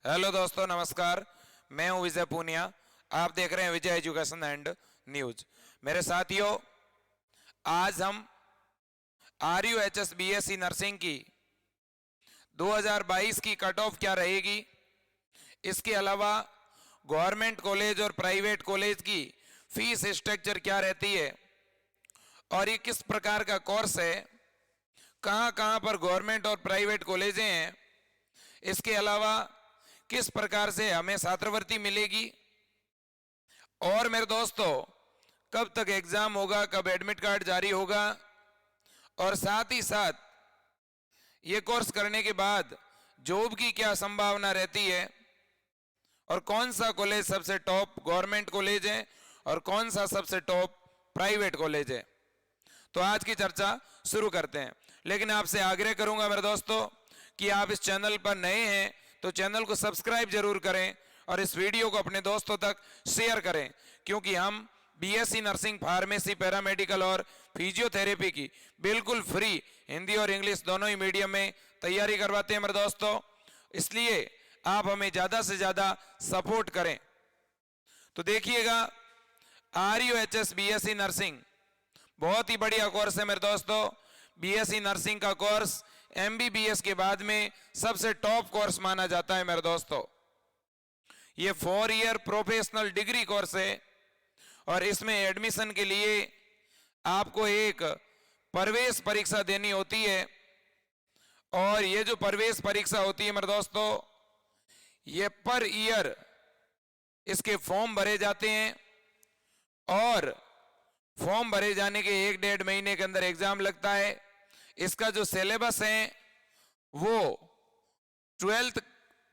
Hello दोस्तों, नमस्कार। मैं हूं विजय पूनिया। आप देख रहे हैं विजय एजुकेशन एंड न्यूज। मेरे साथियों, आज हम RUHS BSc नर्सिंग की 2022 की कट ऑफ क्या रहेगी, इसके अलावा गवर्नमेंट कॉलेज और प्राइवेट कॉलेज की फीस स्ट्रक्चर क्या रहती है और ये किस प्रकार का कोर्स है, कहां कहां पर गवर्नमेंट और प्राइवेट कॉलेजें हैं, इसके अलावा किस प्रकार से हमें छात्रवृत्ति मिलेगी और मेरे दोस्तों कब तक एग्जाम होगा, कब एडमिट कार्ड जारी होगा और साथ ही साथ ये कोर्स करने के बाद जॉब की क्या संभावना रहती है और कौन सा कॉलेज सबसे टॉप गवर्नमेंट कॉलेज है और कौन सा सबसे टॉप प्राइवेट कॉलेज है। तो आज की चर्चा शुरू करते हैं, लेकिन आपसे आग्रह करूंगा मेरे दोस्तों कि आप इस चैनल पर नए हैं तो चैनल को सब्सक्राइब जरूर करें और इस वीडियो को अपने दोस्तों तक शेयर करें, क्योंकि हम BSc नर्सिंग, फार्मेसी, पैरामेडिकल और फिजियोथेरेपी की बिल्कुल फ्री हिंदी और इंग्लिश दोनों ही मीडियम में तैयारी करवाते हैं मेरे दोस्तों। इसलिए आप हमें ज़्यादा से ज़्यादा सपोर्ट करें। तो देखिएगा, RUHS BSc नर्सिंग बहुत ही बढ़िया कोर्स है मेरे दोस्तों। BSc नर्सिंग का कोर्स MBBS के बाद में सबसे टॉप कोर्स माना जाता है मेरे दोस्तों। ये 4 ईयर प्रोफेशनल डिग्री कोर्स है और इसमें एडमिशन के लिए आपको एक प्रवेश परीक्षा देनी होती है और ये जो प्रवेश परीक्षा होती है मेरे दोस्तों, ये पर ईयर इसके फॉर्म भरे जाते हैं और फॉर्म भरे जाने के 1-1.5 महीने के अंदर एग्जाम लगता है। इसका जो सिलेबस है वो 12th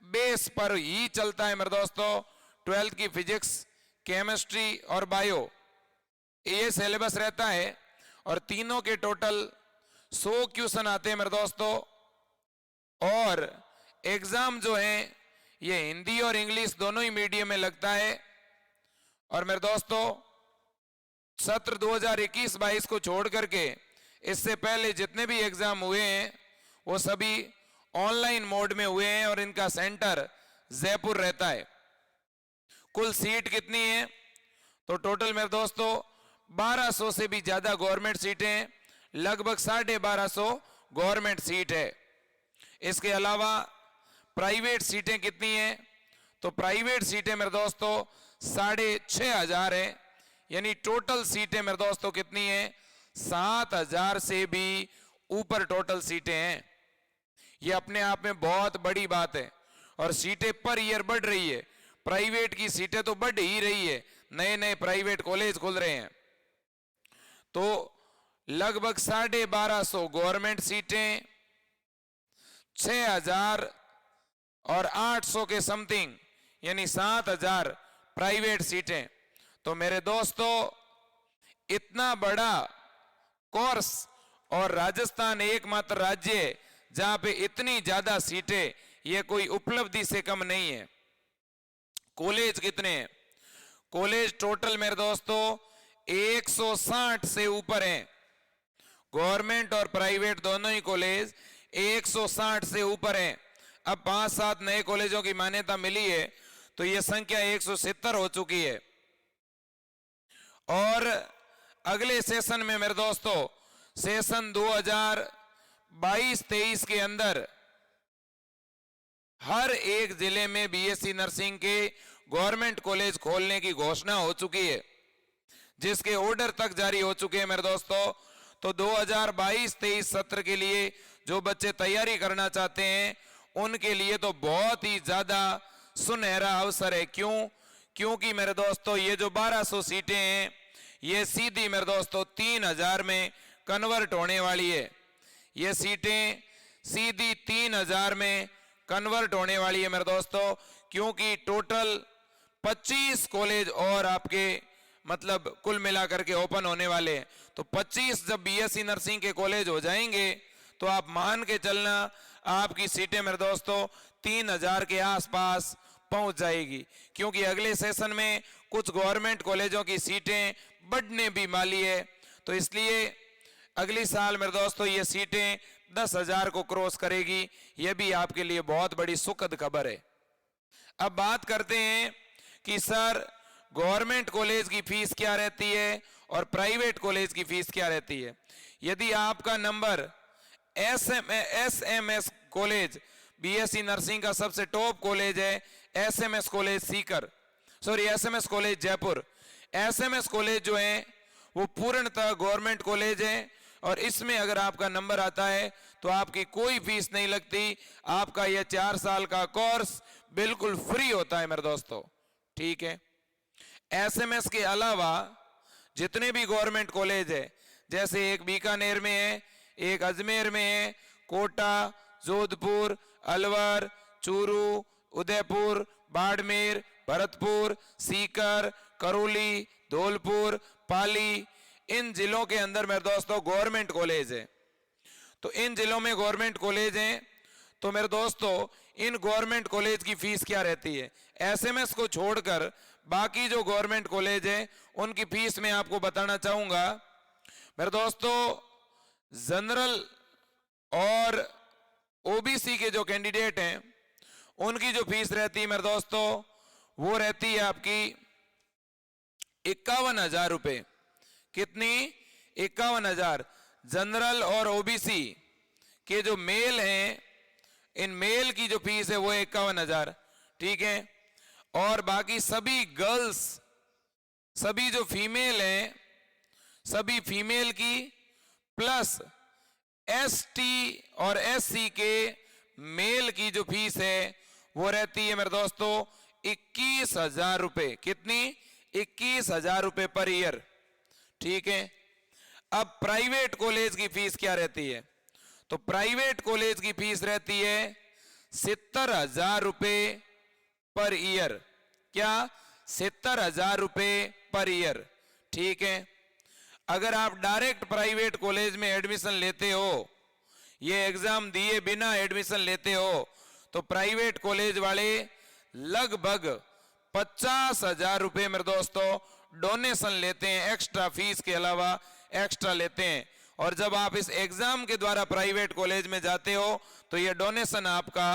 बेस पर ही चलता है मेरे दोस्तों। 12th की फिजिक्स, केमिस्ट्री और बायो, ये सिलेबस रहता है और तीनों के टोटल 100 क्वेश्चन आते हैं मेरे दोस्तों। और एग्जाम जो है ये हिंदी और इंग्लिश दोनों ही मीडियम में लगता है। और मेरे दोस्तों, सत्र 2021-22 को छोड़ करके इससे पहले जितने भी एग्जाम हुए हैं वो सभी ऑनलाइन मोड में हुए हैं और इनका सेंटर जयपुर रहता है। कुल सीट कितनी है? तो टोटल मेरे दोस्तों 1200 से भी ज्यादा गवर्नमेंट सीटें हैं, लगभग 1250 गवर्नमेंट सीट है। इसके अलावा प्राइवेट सीटें कितनी हैं? तो प्राइवेट सीटें मेरे दोस्तों 6500 है, यानी टोटल सीटें मेरे दोस्तों कितनी हैं? 7000 से भी ऊपर टोटल सीटें हैं। ये अपने आप में बहुत बड़ी बात है और सीटें पर ईयर बढ़ रही है। प्राइवेट की सीटें तो बढ़ ही रही है, नए नए प्राइवेट कॉलेज खुल रहे हैं। तो लगभग 1250 गवर्नमेंट सीटें, 6000 और 800 के समथिंग यानी 7000 प्राइवेट सीटें। तो मेरे दोस्तों, इतना बड़ा कोर्स और राजस्थान एकमात्र राज्य है जहां पे इतनी ज्यादा सीटें, ये कोई उपलब्धि से कम नहीं है। कॉलेज कितने हैं? कॉलेज टोटल मेरे दोस्तों 160 से ऊपर हैं। गवर्नमेंट और प्राइवेट दोनों ही कॉलेज 160 से ऊपर हैं। अब 5-7 नए कॉलेजों की मान्यता मिली है तो यह संख्या 170 हो चुकी है। और अगले सेशन में मेरे दोस्तों, सेशन 2022-23 के अंदर हर एक जिले में BSc नर्सिंग के गवर्नमेंट कॉलेज खोलने की घोषणा हो चुकी है, जिसके ऑर्डर तक जारी हो चुके हैं मेरे दोस्तों। तो 2022-23 सत्र के लिए जो बच्चे तैयारी करना चाहते हैं उनके लिए तो बहुत ही ज्यादा सुनहरा अवसर है। क्योंकि मेरे दोस्तों, ये जो 1200 सीटें हैं ये सीधी मेरे दोस्तों 3000 में कन्वर्ट होने वाली है। ये सीटें सीधी 3000 में कन्वर्ट होने वाली है मेरे दोस्तों, क्योंकि टोटल 25 कॉलेज और आपके मतलब कुल मिलाकर के ओपन होने वाले हैं। तो 25 जब BSc नर्सिंग के कॉलेज हो जाएंगे तो आप मान के चलना आपकी सीटें मेरे दोस्तों 3000 के आसपास पहुंच जाएगी, क्योंकि अगले सेशन में कुछ गवर्नमेंट कॉलेजों की सीटें बढ़ने भी वाली है। तो इसलिए अगली साल मेरे दोस्तों ये सीटें 10,000 को क्रॉस करेगी। ये भी आपके लिए बहुत बड़ी सुखद खबर है। अब बात करते हैं कि सर गवर्नमेंट कॉलेज की फीस क्या रहती है और प्राइवेट कॉलेज की फीस क्या रहती है। यदि आपका number SMS college, BSc nursing का सबसे टॉप कॉलेज है SMS college Sikar, sorry SMS college Jaipur. SMS college जो है वो पूर्णतः गवर्नमेंट कॉलेज है और इसमें अगर आपका नंबर आता है तो आपकी कोई फीस नहीं लगती, आपका यह 4 साल का कोर्स बिल्कुल फ्री होता है मेरे दोस्तों, ठीक है। एसएमएस के अलावा जितने भी गवर्नमेंट कॉलेज है, जैसे एक बीकानेर में है, एक अजमेर में है, कोटा, जोधपुर, अलवर, चूरू, उदयपुर, बाड़मेर, भरतपुर, सीकर, करौली, धौलपुर, पाली, इन जिलों के अंदर मेरे दोस्तों गवर्नमेंट कॉलेज है। तो इन जिलों में गवर्नमेंट कॉलेज हैं, तो मेरे दोस्तों इन गवर्नमेंट कॉलेज की फीस क्या रहती है। एसएमएस को छोड़कर बाकी जो गवर्नमेंट कॉलेज है उनकी फीस मैं आपको बताना चाहूंगा। मेरे दोस्तों जनरल और ओबीसी के जो कैंडिडेट हैं उनकी जो फीस रहती है मेरे दोस्तों वो रहती है आपकी 51,000 रुपए। कितनी? 51,000। जनरल और ओबीसी के जो मेल हैं, इन मेल की जो फीस है वो 51,000, ठीक है। और बाकी सभी गर्ल्स, सभी जो फीमेल हैं, सभी फीमेल की प्लस एसटी और एससी के मेल की जो फीस है वो रहती है मेरे दोस्तों 21,000 रुपए। कितनी? 21,000 रुपए पर ईयर, ठीक है। अब प्राइवेट कॉलेज की फीस क्या रहती है? तो प्राइवेट कॉलेज की फीस रहती है 70,000 रुपए पर ईयर। क्या? 70,000 रुपए पर ईयर, ठीक है। अगर आप डायरेक्ट प्राइवेट कॉलेज में एडमिशन लेते हो, ये एग्जाम दिए बिना एडमिशन लेते हो, तो प्राइवेट कॉलेज वाले लगभग 50,000 रुपए मेरे दोस्तों डोनेशन लेते हैं, एक्स्ट्रा फीस के अलावा एक्स्ट्रा लेते हैं। और जब आप इस एग्जाम के द्वारा प्राइवेट कॉलेज में जाते हो तो ये डोनेशन आपका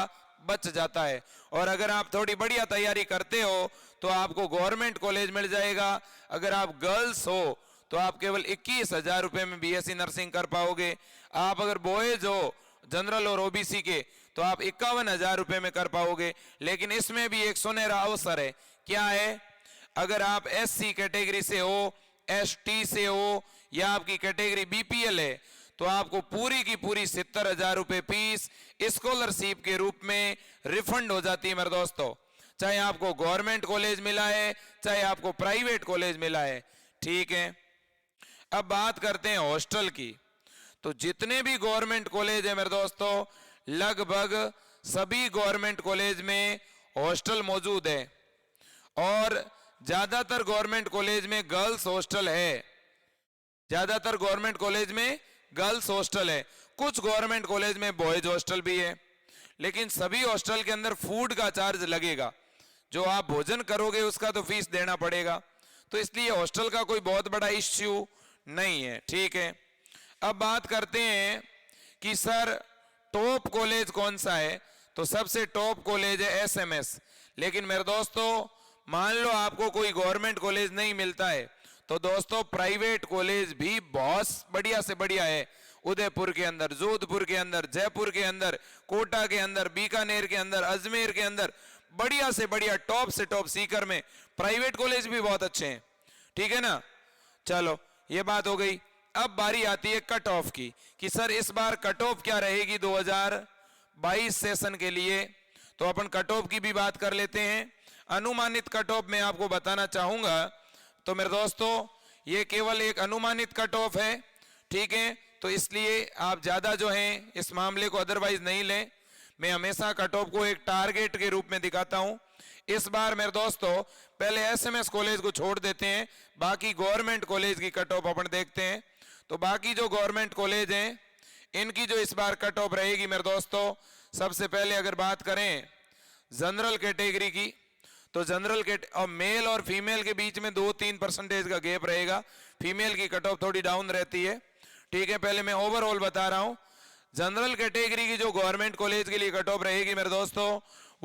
बच जाता है। और अगर आप थोड़ी बढ़िया तैयारी करते हो तो आपको गवर्नमेंट कॉलेज मिल जाएगा। अगर आप गर्ल्स हो तो आप केवल 21,000 रुपए में बीएससी नर्सिंग कर पाओगे। आप अगर बॉयज हो जनरल और ओबीसी के तो आप 51,000 रुपए में कर पाओगे। लेकिन इसमें भी एक सुनहरा अवसर है। क्या है? अगर आप एससी कैटेगरी से हो, एसटी से हो या आपकी कैटेगरी बीपीएल है तो आपको पूरी की पूरी 70,000 रुपए फीस स्कॉलरशिप के रूप में रिफंड हो जाती है मेरे दोस्तों, चाहे आपको गवर्नमेंट कॉलेज मिला है चाहे आपको प्राइवेट कॉलेज मिला है, ठीक है। अब बात करते हैं हॉस्टल की। तो जितने भी गवर्नमेंट कॉलेज है मेरे दोस्तों लगभग सभी गवर्नमेंट कॉलेज में हॉस्टल मौजूद है और ज्यादातर गवर्नमेंट कॉलेज में गर्ल्स हॉस्टल है। ज्यादातर गवर्नमेंट कॉलेज में गर्ल्स हॉस्टल है, कुछ गवर्नमेंट कॉलेज में बॉयज हॉस्टल भी है। लेकिन सभी हॉस्टल के अंदर फूड का चार्ज लगेगा, जो आप भोजन करोगे उसका तो फीस देना पड़ेगा। तो इसलिए हॉस्टल का कोई बहुत बड़ा इश्यू नहीं है, ठीक है। अब बात करते हैं कि सर टॉप कॉलेज कौन सा है। तो सबसे टॉप कॉलेज है एसएमएस। लेकिन मेरे दोस्तों मान लो आपको कोई गवर्नमेंट कॉलेज नहीं मिलता है तो दोस्तों प्राइवेट कॉलेज भी बहुत बढ़िया से बढ़िया है। उदयपुर के अंदर, जोधपुर के अंदर, जयपुर के अंदर, कोटा के अंदर, बीकानेर के अंदर, अजमेर के अंदर बढ़िया से बढ़िया टॉप से टॉप सीकर में प्राइवेट कॉलेज भी बहुत अच्छे हैं, ठीक है ना। चलो ये बात हो गई। अब बारी आती है कट ऑफ की कि सर इस बार कट ऑफ क्या रहेगी 2022 सेशन के लिए। तो अपन कट ऑफ की भी बात कर लेते हैं। अनुमानित कट ऑफ मैं आपको बताना चाहूंगा। तो मेरे दोस्तों ये केवल एक अनुमानित कट ऑफ है, ठीक है। तो इसलिए आप ज्यादा जो है इस मामले को अदरवाइज नहीं लें। मैं हमेशा कट ऑफ को एक टारगेट के रूप में दिखाता हूं। इस बार मेरे दोस्तों पहले एसएमएस कॉलेज को छोड़ देते हैं, बाकी गवर्नमेंट कॉलेज की कट ऑफ अपन देखते हैं। तो बाकी जो गवर्नमेंट कॉलेज हैं इनकी जो इस बार कट ऑफ रहेगी मेरे दोस्तों, सबसे पहले अगर बात करें जनरल कैटेगरी की तो जनरल और मेल और फीमेल के बीच में 2-3% का गैप रहेगा। फीमेल की कट ऑफ थोड़ी डाउन रहती है, ठीक है। पहले मैं ओवरऑल बता रहा हूं। जनरल कैटेगरी की जो गवर्नमेंट कॉलेज के लिए कट ऑफ रहेगी मेरे दोस्तों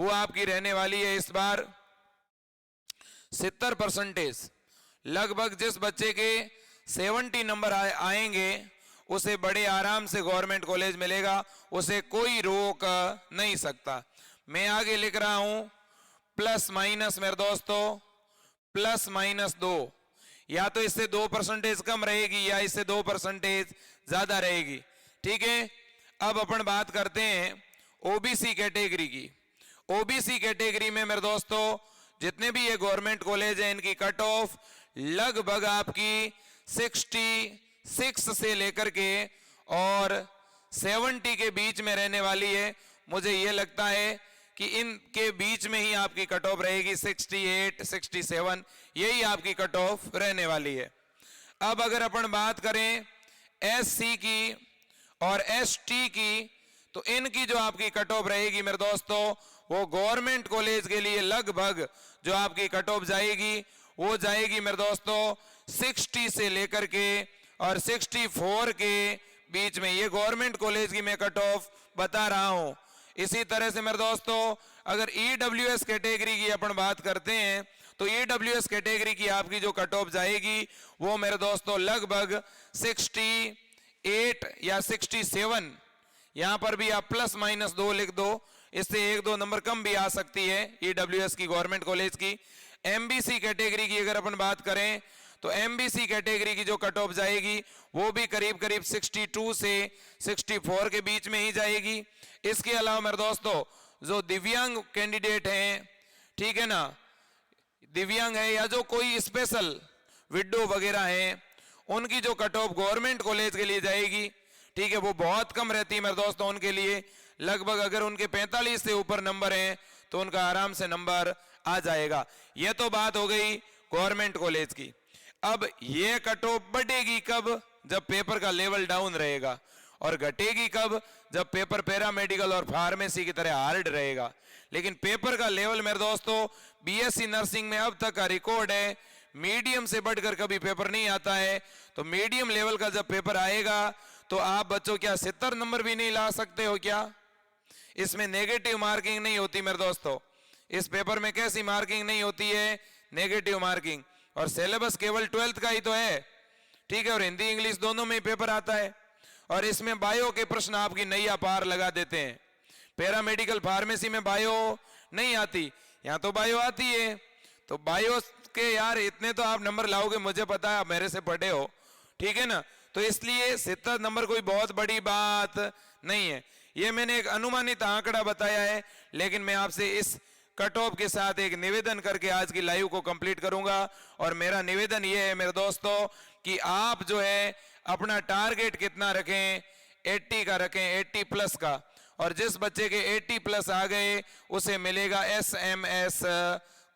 वो आपकी रहने वाली है इस बार 70%। लगभग जिस बच्चे के 70 नंबर आएंगे उसे बड़े आराम से गवर्नमेंट कॉलेज मिलेगा, उसे कोई रोक नहीं सकता। मैं आगे लिख रहा हूं प्लस माइनस मेरे दोस्तों, प्लस माइनस 2, या तो इससे 2% कम रहेगी या इससे 2% ज्यादा रहेगी। ठीक है, अब अपन बात करते हैं ओबीसी कैटेगरी की। ओबीसी कैटेगरी में मेरे दोस्तों जितने भी ये गवर्नमेंट कॉलेज हैं इनकी कट ऑफ लगभग आपकी 66 से लेकर के और 70 के बीच में रहने वाली है। मुझे ये लगता है कि इनके बीच में ही आपकी कट ऑफ रहेगी, 68 67 यही आपकी कट ऑफ रहने वाली है। अब अगर अपन बात करें एससी की और एसटी की, तो इनकी जो आपकी कट ऑफ रहेगी मेरे दोस्तों वो गवर्नमेंट कॉलेज के लिए लगभग जो आपकी कट ऑफ जाएगी वो जाएगी मेरे दोस्तों 60 से लेकर के और 64 के बीच में। ये गवर्नमेंट कॉलेज की मैं कट ऑफ बता रहा हूं। इसी तरह से मेरे दोस्तों अगर ईडब्ल्यूएस कैटेगरी की अपन बात करते हैं तो ईडब्ल्यूएस कैटेगरी की आपकी जो कट ऑफ जाएगी वो मेरे दोस्तों लगभग 68 या 67, यहां पर भी आप प्लस माइनस 2 लिख दो, इससे 1-2 नंबर कम भी आ सकती है ईडब्ल्यूएस की गवर्नमेंट कॉलेज की। एमबीसी कैटेगरी की अगर अपन बात करें तो एमबीसी कैटेगरी की जो कट ऑफ जाएगी वो भी करीब करीब 62 से 64 के बीच में ही जाएगी। इसके अलावा मेरे दोस्तों जो दिव्यांग कैंडिडेट हैं, ठीक है ना, दिव्यांग है या जो कोई स्पेशल विडो वगैरह हैं, उनकी जो कट ऑफ गवर्नमेंट कॉलेज के लिए जाएगी, ठीक है, वो बहुत कम रहती है मेरे दोस्तों। उनके लिए लगभग अगर उनके 45 से ऊपर नंबर हैं तो उनका आराम से नंबर आ जाएगा। ये तो बात हो गई गवर्नमेंट कॉलेज की। अब ये कट ऑफ बढ़ेगी कब? जब पेपर का लेवल डाउन रहेगा, और घटेगी कब? जब पेपर पैरामेडिकल और फार्मेसी की तरह हार्ड रहेगा। लेकिन पेपर का लेवल मेरे दोस्तों बीएससी नर्सिंग में अब तक का रिकॉर्ड है, मीडियम से बढ़कर कभी पेपर नहीं आता है। तो मीडियम लेवल का जब पेपर आएगा तो आप बच्चों क्या 70 नंबर भी नहीं ला सकते हो क्या? इसमें नेगेटिव मार्किंग नहीं होती मेरे दोस्तों। इस पेपर में कैसी मार्किंग नहीं होती है? Negative marking. और सिलेबस केवल 12th का ही तो है, ठीक है, और हिंदी इंग्लिश दोनों में पेपर आता है। और इसमें बायो के प्रश्न आपकी नैया पार लगा देते हैं। पैरामेडिकल फार्मेसी में बायो नहीं आती, यहां तो बायो आती है। तो बायो के यार इतने तो आप नंबर लाओगे, मुझे पता है, आप मेरे से पढ़े हो, ठीक है ना। तो इसलिए 70 नंबर कोई बहुत बड़ी बात नहीं है। ये मैंने एक अनुमानित आंकड़ा बताया है, लेकिन मैं आपसे इस कट ऑफ के साथ एक निवेदन करके आज की लाइव को कंप्लीट करूंगा। और मेरा निवेदन ये है मेरे दोस्तों कि आप जो है अपना टारगेट कितना रखें, 80 का रखें, 80 प्लस का। और जिस बच्चे के 80 प्लस आ गए उसे मिलेगा एसएमएस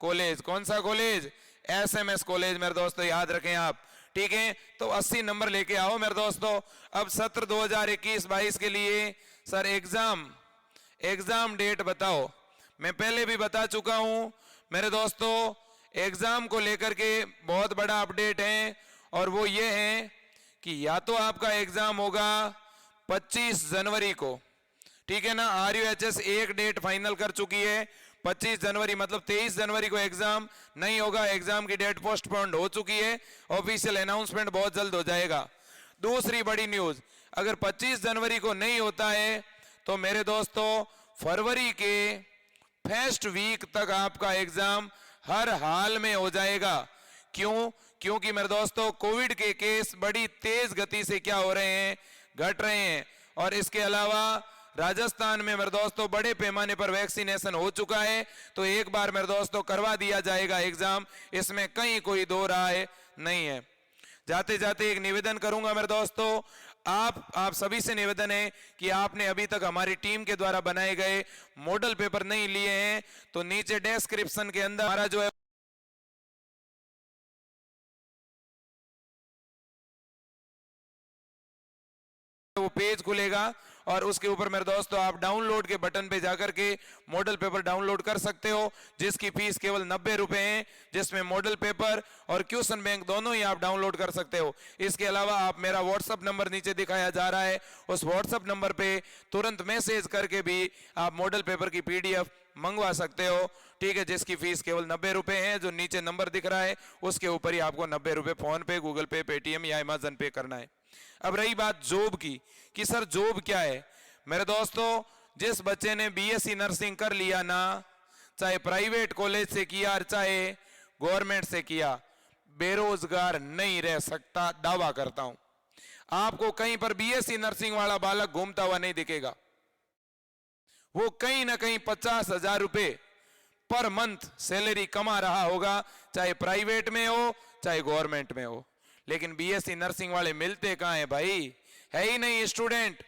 कॉलेज। कौन सा कॉलेज? एसएमएस कॉलेज मेरे दोस्तों, याद रखें आप, ठीक है। तो 80 नंबर लेके आओ मेरे दोस्तों। अब सत्र 2021-22 के लिए सर एग्जाम डेट बताओ। मैं पहले भी बता चुका हूं मेरे दोस्तों, एग्जाम को लेकर के बहुत बड़ा अपडेट है, और वो ये है कि या तो आपका एग्जाम होगा 25 जनवरी को, ठीक है ना। RUHS एक डेट फाइनल कर चुकी है 25 जनवरी, मतलब 23 जनवरी को एग्जाम नहीं होगा। एग्जाम की डेट पोस्टपोन्ड हो चुकी है, ऑफिशियल अनाउंसमेंट बहुत जल्द हो जाएगा। दूसरी बड़ी न्यूज, अगर 25 जनवरी को नहीं होता है तो मेरे दोस्तों फरवरी के फर्स्ट वीक तक आपका एग्जाम हर हाल में हो जाएगा। क्यों? क्योंकि मेरे दोस्तों कोविड के केस बड़ी तेज गति से क्या हो रहे हैं, घट रहे हैं। और इसके अलावा राजस्थान में मेरे दोस्तों बड़े पैमाने पर वैक्सीनेशन हो चुका है, तो एक बार मेरे दोस्तों करवा दिया जाएगा एग्जाम, इसमें कहीं कोई दो राय नहीं है। जाते जाते एक निवेदन करूंगा मेरे दोस्तों, आप सभी से निवेदन है कि आपने अभी तक हमारी टीम के द्वारा बनाए गए मॉडल पेपर नहीं लिए हैं तो नीचे डिस्क्रिप्शन के अंदर हमारा जो है वो पेज खुलेगा, और उसके ऊपर मेरे दोस्तों आप डाउनलोड के बटन पे जाकर के मॉडल पेपर डाउनलोड कर सकते हो, जिसकी फीस केवल 90 रुपए है, जिसमें मॉडल पेपर और क्वेश्चन बैंक दोनों ही आप डाउनलोड कर सकते हो। इसके अलावा आप मेरा व्हाट्सएप नंबर नीचे दिखाया जा रहा है, उस व्हाट्सएप नंबर पे तुरंत मैसेज करके भी आप मॉडल पेपर की PDF मंगवा सकते हो। ठीक है, जिसकी फीस केवल 90 रुपए है, जो नीचे नंबर दिख रहा है उसके ऊपर ही आपको 90 रुपए फोन पे, गूगल पे, पेटीएम या अमेजन पे करना है। अब रही बात जॉब की कि सर जॉब क्या है। मेरे दोस्तों, जिस बच्चे ने बीएससी नर्सिंग कर लिया ना, चाहे प्राइवेट कॉलेज से किया चाहे गवर्नमेंट से किया, बेरोजगार नहीं रह सकता, दावा करता हूं। आपको कहीं पर बीएससी नर्सिंग वाला बालक घूमता हुआ नहीं दिखेगा। वो कहीं ना कहीं 50,000 रुपए पर मंथ सैलरी कमा रहा होगा, चाहे प्राइवेट में हो चाहे गवर्नमेंट में हो। लेकिन बीएससी नर्सिंग वाले मिलते कहां है भाई, है ही नहीं स्टूडेंट।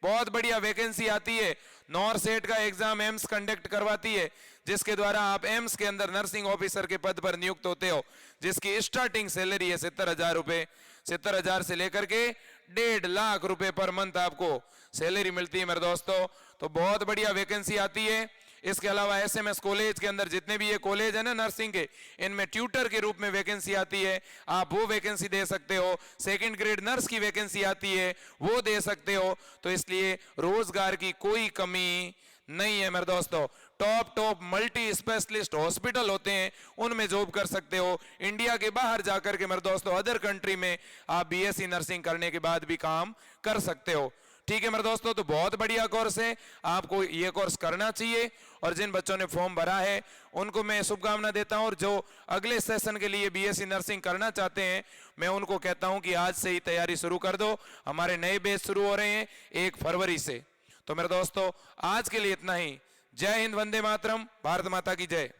बहुत बढ़िया वैकेंसी आती है, नॉरसेट का एग्जाम एम्स कंडक्ट करवाती है, जिसके द्वारा आप एम्स के अंदर नर्सिंग ऑफिसर के पद पर नियुक्त होते हो, जिसकी स्टार्टिंग सैलरी है 70,000 रुपए। 70,000 से लेकर के 1.5 लाख रुपए पर मंथ आपको सैलरी मिलती है मेरे दोस्तों। तो बहुत बढ़िया वैकेंसी आती है। इसके अलावा एसएमएस कॉलेज के अंदर जितने भी ये कॉलेज है ना नर्सिंग के, इनमें ट्यूटर के रूप में वैकेंसी आती है, आप वो वैकेंसी दे सकते हो। सेकंड ग्रेड नर्स की वैकेंसी आती है, वो दे सकते हो। तो इसलिए रोजगार की कोई कमी नहीं है मेरे दोस्तों। टॉप मल्टी स्पेशलिस्ट हॉस्पिटल होते हैं, उनमें जॉब कर सकते हो। इंडिया के बाहर जाकर के मेरे दोस्तों अदर कंट्री में आप बीएससी नर्सिंग करने के बाद भी काम कर सकते हो। ठीक है मेरे दोस्तों, तो बहुत बढ़िया कोर्स है, आपको ये कोर्स करना चाहिए। और जिन बच्चों ने फॉर्म भरा है उनको मैं शुभकामना देता हूं, और जो अगले सेशन के लिए बीएससी नर्सिंग करना चाहते हैं मैं उनको कहता हूं कि आज से ही तैयारी शुरू कर दो। हमारे नए बैच शुरू हो रहे हैं 1 फरवरी से। तो मेरे दोस्तों आज के लिए इतना ही। जय हिंद, वंदे मातरम, भारत माता की जय।